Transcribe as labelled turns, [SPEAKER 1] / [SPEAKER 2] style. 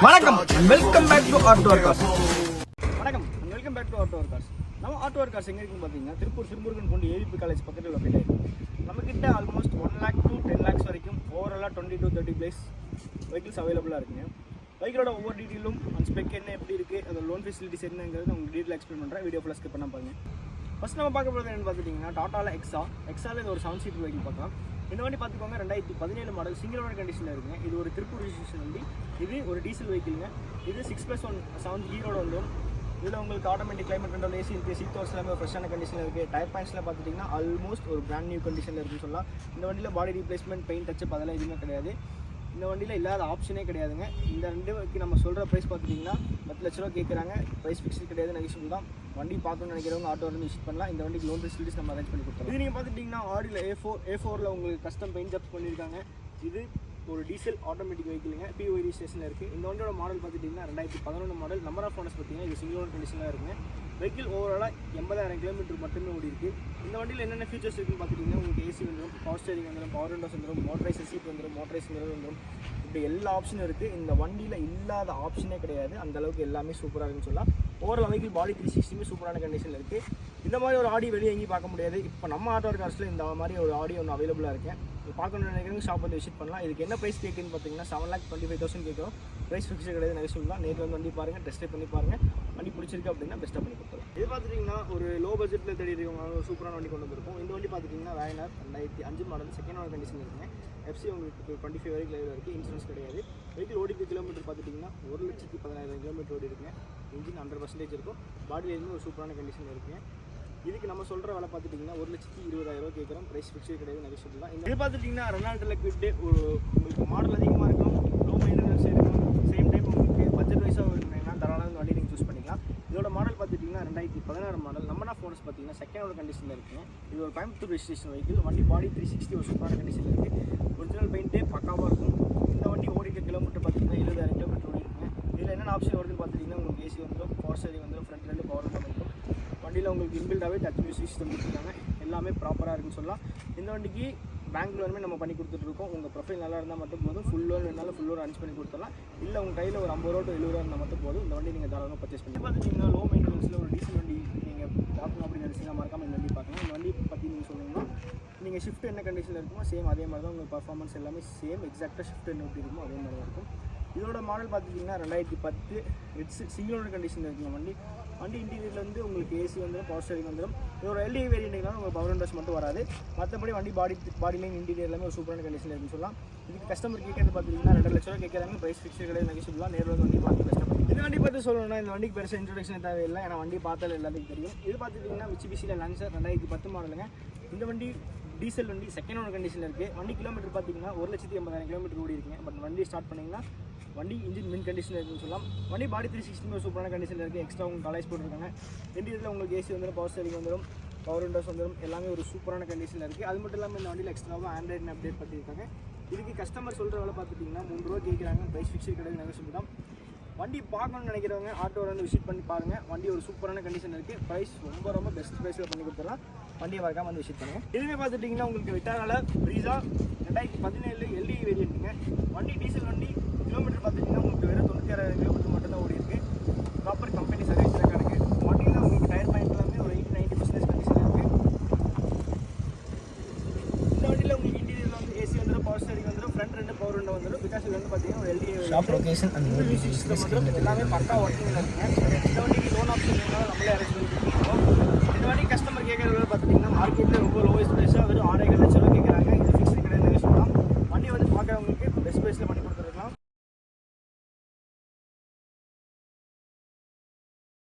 [SPEAKER 1] வணக்கம் welcome back to auto cars.
[SPEAKER 2] நம்ம auto cars எங்கே இருக்குன்னு பார்த்தீங்கன்னா திருப்பூர் சிறுமுருகன் கொண்டு ஏவிபி காலேஜ் பக்கத்தில் லொக்கேட் ஆகிருக்கு. நம்மக்கிட்ட ஆல்மோஸ்ட் 1 lakh to 10 lakhs வரைக்கும் ஓவராலாக 20 to 30 பிளேஸ் வெஹிக்கிள்ஸ் அவைலபிளாக இருக்குங்க. வெஹிக்கிளோட ஒவ்வொரு டீட்டெயிலும் அந்த ஸ்பெக் என்ன எப்படி இருக்குது, அந்த லோன் ஃபெசிலிட்டிஸ் என்னங்கிறது உங்களுக்கு டீட்டெயில் எக்ஸ்பிளைன் பண்ணுறேன். வீடியோ ஃபுல்லாக ஸ்கிப் பண்ண பாருங்க. ஃபஸ்ட் நம்ம பார்க்க போகிறது என்னன்னு பார்த்துட்டிங்கன்னா டாட்டாவில் எக்ஸாவில் இது ஒரு 7 seat வெஹிக்கிள் பார்க்கலாம். இந்த வண்டி பார்த்துக்கோங்க 2017 மாடல் சிங்கிள் ஓனர் கண்டிஷனில் இருக்குங்க. இது ஒரு திருப்பூர் ரிஜிஸ்ட்ரேஷன் வண்டி. இது ஒரு டீசல் வெஹிக்கிள்ங்க. இது 6+1 7 ஹீரோட வந்துடும். இதில் உங்களுக்கு ஆட்டோமேட்டிக் கிளைமேட் கண்ட்ரோல் ஏசி இருக்குது. சீட் கவர்ஸ் எல்லாமே ஒரு ஃப்ரெஷ்ஷான கண்டிஷனில் இருக்குது. டயர் பாயிண்ட்ஸில் பார்த்துட்டிங்கன்னா ஆல்மோஸ்ட் ஒரு பிராண்ட் நியூ கண்டிஷனில் இருக்குன்னு சொல்லலாம். இந்த வண்டியில் பாடி ரீப்ளேஸ்மெண்ட், பெயிண்ட் டச்சப் அதெல்லாம் எதுவுமே கிடையாது. இந்த வண்டியில் இல்லாத ஆப்ஷனே கிடையாதுங்க. இந்த ரெண்டுக்கு நம்ம சொல்கிற ப்ரைஸ் பார்த்துட்டிங்கன்னா 10 லட்ச ரூபா கேட்குறாங்க. ப்ரைஸ் ஃபிக்ஸ்டு கிடையாது, நெகிஷியபிள் தான். வண்டி பார்க்கணும்னு நினைக்கிறவங்க ஆட்டோ வந்து விசிட் பண்ணலாம். இந்த வண்டிக்கு லோன் ஃபெசிலிட்டிஸ் நம்ம அரேஞ்ச் பண்ணி கொடுத்தோம். இது நீங்கள் பார்த்துட்டிங்கன்னா ஆடியில் A4 உங்களுக்கு கஸ்டம் பெயிண்ட் ஜப்ஸ் பண்ணியிருக்காங்க. இது ஒரு டீசல் ஆட்டோமேட்டிக் வெஹிக்கிளுங்க. POI ரிஜிஸ்ட்ரேஷனில் இருக்குது. இந்த வண்டியோட மாடல் பார்த்துட்டிங்கன்னா 2011 மாடல். நம்பர் ஆஃப் ஓனர்ஸ் பார்த்தீங்கன்னா இது சிங்கிள் ஓனர் கண்டிஷனில் இருக்குங்க. வெஹிக்கிள் ஓவராலாக 80,000 கிலோமீட்டர் மட்டுமே ஓடி இருக்குது. இந்த வண்டியில் என்னென்ன ஃபீச்சர்ஸ் இருக்குன்னு பார்த்துட்டிங்கன்னா உங்களுக்கு ஏசி வந்துடும், பவர் ஸ்டேரிங் வந்துடும், பவர் விண்டோஸ் வந்துடும், மோட்டரைஸ் சீட் வந்துடும், மோட்டரைஸ் மிரர் வந்துடும். இப்படி எல்லா ஆப்ஷனும் இருக்குது. இந்த வண்டியில் இல்லாத ஆப்ஷனே கிடையாது. அந்தளவுக்கு எல்லாமே சூப்பராக இருக்குன்னு சொல்லலாம். ஓவரால் வெஹிக்கிள் பாடி 360 சூப்பரான கண்டிஷனில் இருக்குது. இந்த மாதிரி ஒரு ஆடி வெளியே எங்கேயும் பார்க்க முடியாது. இப்போ நம்ம ஆட்டோ கார்ஸில் இந்த மாதிரி ஒரு ஆடி ஒன்று அவைலபிளாக இருக்குது. பார்க்கணும்னு நினைக்கிறவங்க ஷாப் வந்து விசிட் பண்ணலாம். இதுக்கு என்ன ப்ரைஸ் கேட்குன்னு பார்த்தீங்கன்னா 7,25,000 கேட்குறோம். ப்ரைஸ் ஃபிக்ஸ்டு கிடையாது, நெகிஷியபிள் தான். நேரில் வந்து வண்டி பாருங்கள், டெஸ்ட் ட்ரைவ் பண்ணி பாருங்கள். வண்டி பிடிச்சிருக்கு அப்படின்னா பெஸ்ட்டாக பண்ணி கொடுத்துருவோம். இது பார்த்துட்டிங்கன்னா ஒரு லோ பட்ஜெட்டில் தேடி இருக்கவங்க ஒரு சூப்பரான வண்டி கொண்டு வந்திருக்கும். இந்த வண்டி பார்த்துட்டிங்கன்னா Wagon R 2005 model second owner condition இருக்குங்க. FC உங்களுக்கு 25 வரைக்கும் லைவில் இருக்குது. இன்சூரன்ஸ் கிடையாது. வெஹிக்கிள் ஓடிக்கு கிலோமீட்டர் பார்த்துட்டிங்கன்னா 1,10,000 கிலோமீட்டர் ஓடி இருக்குங்க. இன்ஜின் 100% இருக்கும். பாடியிலேருந்து ஒரு சூப்பரான கண்டிஷன் இருக்குங்க. இதுக்கு நம்ம சொல்கிற வேலை பார்த்துட்டிங்கன்னா 1,20,000 கேட்குறோம். ப்ரைஸ் ஃபிக்ஸ்டு கிடையாது, நெகிஷியபிள் தான். இது பார்த்துட்டிங்கன்னா ரெனால்ட் லிக்விட் ஒரு உங்களுக்கு மாடல் அதிகமாக இருக்கும், லோ மெயின்டெனன்ஸ் இருக்கும். சேம் டைம் உங்களுக்கு பட்ஜெட் வைஸாக இருந்தீங்கன்னா தாராளமாக வண்டி நீங்கள் சூஸ் பண்ணிக்கலாம். இதோட மாடல் பார்த்துட்டிங்கன்னா 2016 மாடல். நம்பர் ஆஃப் ஓனர்ஸ் பார்த்தீங்கன்னா செகண்ட் ஓனர் கண்டிஷனில் இருக்குங்க. இது ஒரு கோயம்புத்தூர் ரிஜிஸ்ட்ரேஷன் வெஹிக்கிள். வண்டி பாடி 360 ஒரு சூப்பரான கண்டிஷனில் இருக்குது. ஒரிஜினல் பெயிண்ட்டே பக்காவாக இருக்கும். இந்த வண்டி ஓடிக்க கிலோமீட்டர் பார்த்தீங்கன்னா 70,000 கிலோமீட்டர் ஓடி இருக்குங்க. இதில் என்னென்ன ஆப்ஷன் வருதுன்னு பார்த்துட்டிங்கன்னா உங்களுக்கு ஏசி வந்துடும், பவர் ஸ்டேரிங் வந்துடும், ஃப்ரண்ட் 2 பவர் விண்டோ வந்துடும். வண்டியில் உங்களுக்கு இன்பில்டாகவே டச் மியூசிக் சிஸ்டம் கொடுத்துருக்காங்க. எல்லாமே ப்ராப்பராக இருக்குன்னு சொல்லலாம். இந்த வண்டிக்கு பேங்க் லோனுமே நம்ம பண்ணி கொடுத்துட்ருக்கோம். உங்கள் ப்ரொஃபைல் நல்லா இருந்தால் மட்டும் போதும். ஃபுல் லோன் வேணாலும் ஃபுல் லோன் அரேஞ்ச் பண்ணி கொடுத்துடலாம். இல்லை உங்கள் கையில் ஒரு 50 ரூபா to 70 ரூபா இருந்தால் மட்டும் போதும். இந்த வண்டி நீங்கள் தாராளமாக பர்ச்சேஸ் பண்ணி பார்த்துட்டிங்கன்னா லோ மெயின்டெனன்ஸில் ஒரு டீசல் வண்டி நீங்கள் பார்க்கணும் அப்படின்னு நினச்சிங்கன்னா மறக்காமல் இந்த வண்டி பார்க்கலாம். இந்த வண்டி பற்றி நீங்கள் சொன்னீங்கன்னா நீங்கள் ஷிஃப்ட் என்ன கண்டிஷனில் இருக்குமோ சேம் அதே மாதிரி தான் உங்கள் பர்ஃபார்மன்ஸ் எல்லாமே சேம் எக்ஸாக்டாக ஷிஃப்ட் என்ன எப்படி இருக்குமோ அதே மாதிரி தான் இருக்கும். இதோட மாடல் பார்த்துட்டிங்கன்னா 2010 இட்ஸ் சிங்கிள் ஓனர் கண்டிஷனில் இருக்குங்க. வண்டி இன்டீரியரில் வந்து உங்களுக்கு ஏசி வந்துடும், பவர் ஸ்டேரிங் வந்துடும். இது ஒரு LE வேரியண்ட்னாலும் உங்களுக்கு பவர் விண்டோஸ் மட்டும் வராது. மற்றபடி வண்டி பாடிலையும் இன்டீரியர் எல்லாமே ஒரு சூப்பரான கண்டிஷனில் இருக்குன்னு சொல்லலாம். இதுக்கு கஸ்டமர் கேட்கறது பார்த்துட்டிங்கன்னா 2 லட்ச ரூபா கேட்குறாங்க. ப்ரைஸ் ஃபிக்ஸ்டு கிடையாது, நெகிஷியபிள் தான். நேரில் வண்டி பார்த்து கஷ்டப்படும். இந்த வண்டி பார்த்து சொல்லணும்னா இந்த வண்டிக்கு பெருசாக இன்ட்ரடக்ஷன் தேவையில்லை. ஏன்னா வண்டி பார்த்தாலும் எல்லாத்துக்கும் தெரியும். இது பார்த்துட்டிங்கன்னா மிட்சுபிஷியில் லான்சர் 2010 மாடலுங்க. இந்த வண்டி டீசல் வண்டி செகண்ட் ஓனர் கண்டிஷனில் இருக்குது. வண்டி கிலோமீட்டர் பார்த்திங்கன்னா 1,80,000 கிலோமீட்டர் ஓடி இருக்குங்க. பட் வண்டி ஸ்டார்ட் பண்ணிங்கன்னா வண்டி இன்ஜின் மின் கண்டிஷனில் இருக்குன்னு சொல்லலாம். வண்டி பாடி 360 சூப்பரான கண்டிஷனில் இருக்குது. எக்ஸ்ட்ரா உங்களுக்கு காலேஜ் போட்டிருக்காங்க. இன்டீரியரில் உங்களுக்கு ஏசி வந்துடும், பவர் ஸ்டேரிங் வந்துடும், பவர் விண்டோஸ் வந்துடும். எல்லாமே ஒரு சூப்பரான கண்டிஷனில் இருக்குது. அது மட்டும் இல்லாமல் இந்த வண்டியில் எக்ஸ்ட்ராவாக ஆண்ட்ராய்டு அப்டேட் பண்ணியிருக்காங்க. இதுக்கு கஸ்டமர் சொல்கிற வேலை பார்த்துட்டிங்கன்னா 3 ரூபா கேட்குறாங்க. ப்ரைஸ் ஃபிக்ஸ்டு கிடையாது, நெகிஷியபிள் தான். வண்டி பார்க்கணும்னு நினைக்கிறவங்க ஆட்டோவில் வந்து விசிட் பண்ணி பாருங்கள். வண்டி ஒரு சூப்பரான கண்டிஷன் இருக்குது. ப்ரைஸ் ரொம்ப பெஸ்ட் ப்ரைஸில் பண்ணி கொடுத்துடலாம். வண்டியை வரக்காமல் வந்து விசிட் பண்ணுங்கள். இதுவே பார்த்துட்டிங்கன்னா உங்களுக்கு விட்டாரால ப்ரீஸா 2017 LE வேரியண்ட்டுங்க. வண்டி டீசல் வண்டி கிலோமீட்டர் பார்த்துட்டிங்கன்னா உங்களுக்கு வெறும் 96,000 கிலோமீட்டர் மட்டும் தான் ஓடி இருக்குது. ப்ராப்பர் கம்பெனி சர்வீஸ் ரெக்கார்டுக்கு. வண்டியில் உங்களுக்கு டயர் பாயிண்ட் எல்லாமே ஒரு 80-90% கண்டிஷனில் இருக்குது. இந்த வண்டியில் உங்களுக்கு இன்டீரியரில் வந்து ஏசி வந்துடும், பவர் ஸ்டேரிங் வந்துடும், ஃப்ரண்ட் 2 பவர் விண்டோ வந்துடும். பிகாஸ் இது வந்து பார்த்தீங்கன்னா ஒரு LE
[SPEAKER 1] shop location and
[SPEAKER 2] system வந்துடும். எல்லாமே பக்கா ஒர்க்கிங்கில் இருக்குங்க. இந்த வண்டி